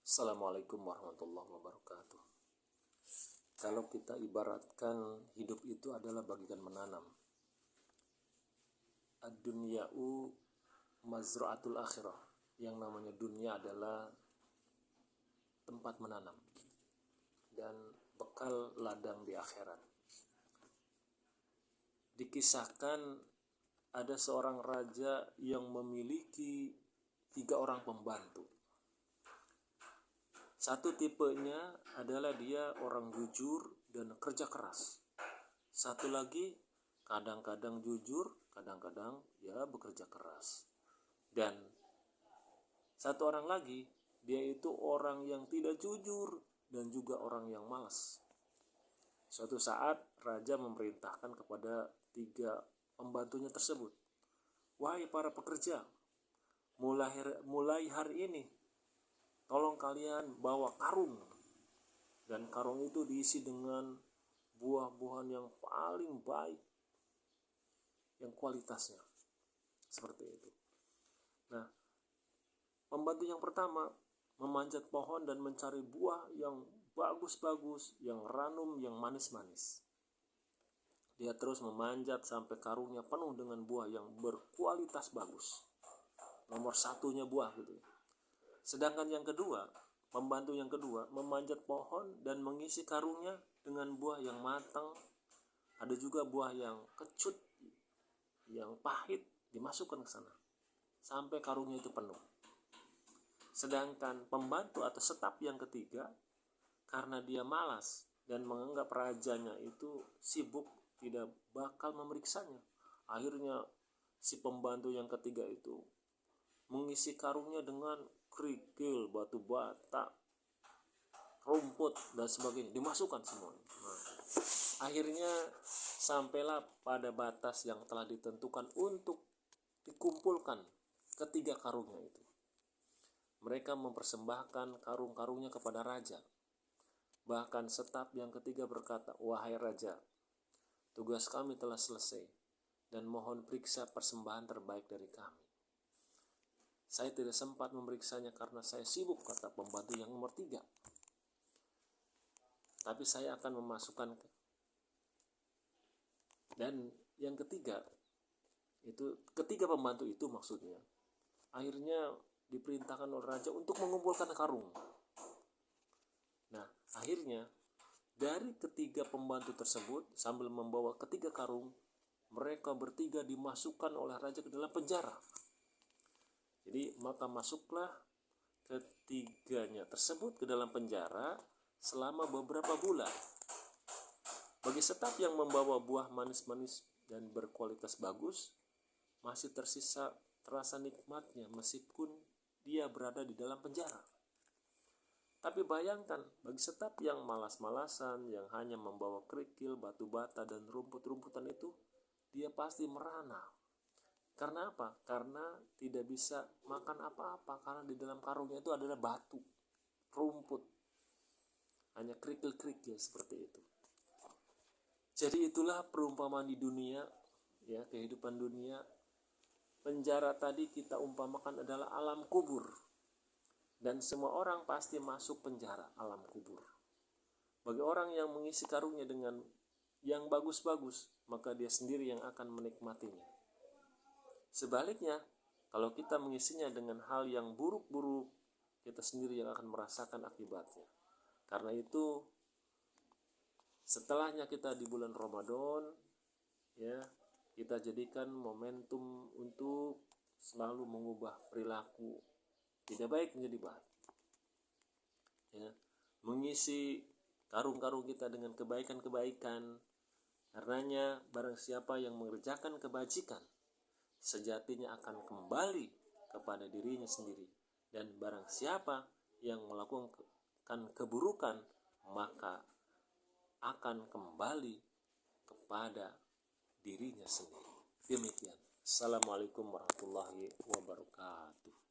Assalamualaikum warahmatullahi wabarakatuh. Kalau kita ibaratkan hidup itu adalah bagikan menanam. Ad-dunya'u mazra'atul akhirah. Yang namanya dunia adalah tempat menanam dan bekal ladang di akhirat. Dikisahkan ada seorang raja yang memiliki 3 orang pembantu. Satu tipenya adalah dia orang jujur dan kerja keras. Satu lagi kadang-kadang jujur, kadang-kadang ya bekerja keras. Dan satu orang lagi, dia itu orang yang tidak jujur dan juga orang yang malas. Suatu saat raja memerintahkan kepada 3 pembantunya tersebut, "Wahai para pekerja, mulai hari ini tolong kalian bawa karung, dan karung itu diisi dengan buah-buahan yang paling baik, yang kualitasnya." Seperti itu. Nah, pembantu yang pertama memanjat pohon dan mencari buah yang bagus-bagus, yang ranum, yang manis-manis. Dia terus memanjat sampai karungnya penuh dengan buah yang berkualitas bagus. Nomor satunya buah gitu. Sedangkan yang kedua, pembantu yang kedua memanjat pohon dan mengisi karungnya dengan buah yang matang. Ada juga buah yang kecut, yang pahit, dimasukkan ke sana sampai karungnya itu penuh. Sedangkan pembantu atau staf yang ketiga, karena dia malas dan menganggap rajanya itu sibuk, tidak bakal memeriksanya. Akhirnya si pembantu yang ketiga itu mengisi karungnya dengan kerikil, batu bata, rumput dan sebagainya, dimasukkan semua. Akhirnya sampailah pada batas yang telah ditentukan untuk dikumpulkan ketiga karungnya itu. Mereka mempersembahkan karung-karungnya kepada raja. Bahkan staf yang ketiga berkata, "Wahai raja, tugas kami telah selesai dan mohon periksa persembahan terbaik dari kami." "Saya tidak sempat memeriksanya karena saya sibuk," kata pembantu yang nomor 3. "Tapi saya akan memasukkan." Dan yang ketiga, itu ketiga pembantu itu maksudnya, akhirnya diperintahkan oleh raja untuk mengumpulkan karung. Nah, akhirnya dari ketiga pembantu tersebut sambil membawa ketiga karung, mereka bertiga dimasukkan oleh raja ke dalam penjara. Jadi maka masuklah ketiganya tersebut ke dalam penjara selama beberapa bulan. Bagi staf yang membawa buah manis-manis dan berkualitas bagus, masih tersisa terasa nikmatnya meskipun dia berada di dalam penjara. Tapi bayangkan bagi staf yang malas-malasan, yang hanya membawa kerikil, batu bata dan rumput-rumputan itu, dia pasti merana. Karena apa? Karena tidak bisa makan apa-apa, karena di dalam karungnya itu adalah batu, rumput, hanya kerikil-kerikil seperti itu. Jadi itulah perumpamaan di dunia, ya, kehidupan dunia. Penjara tadi kita umpamakan adalah alam kubur, dan semua orang pasti masuk penjara alam kubur. Bagi orang yang mengisi karungnya dengan yang bagus-bagus, maka dia sendiri yang akan menikmatinya. Sebaliknya, kalau kita mengisinya dengan hal yang buruk-buruk, kita sendiri yang akan merasakan akibatnya. Karena itu, setelahnya kita di bulan Ramadan, ya, kita jadikan momentum untuk selalu mengubah perilaku tidak baik menjadi baik. Ya, mengisi karung-karung kita dengan kebaikan-kebaikan. Karenanya barang siapa yang mengerjakan kebajikan, sejatinya akan kembali kepada dirinya sendiri. Dan barang siapa yang melakukan keburukan, maka akan kembali kepada dirinya sendiri. Demikian. Assalamualaikum warahmatullahi wabarakatuh.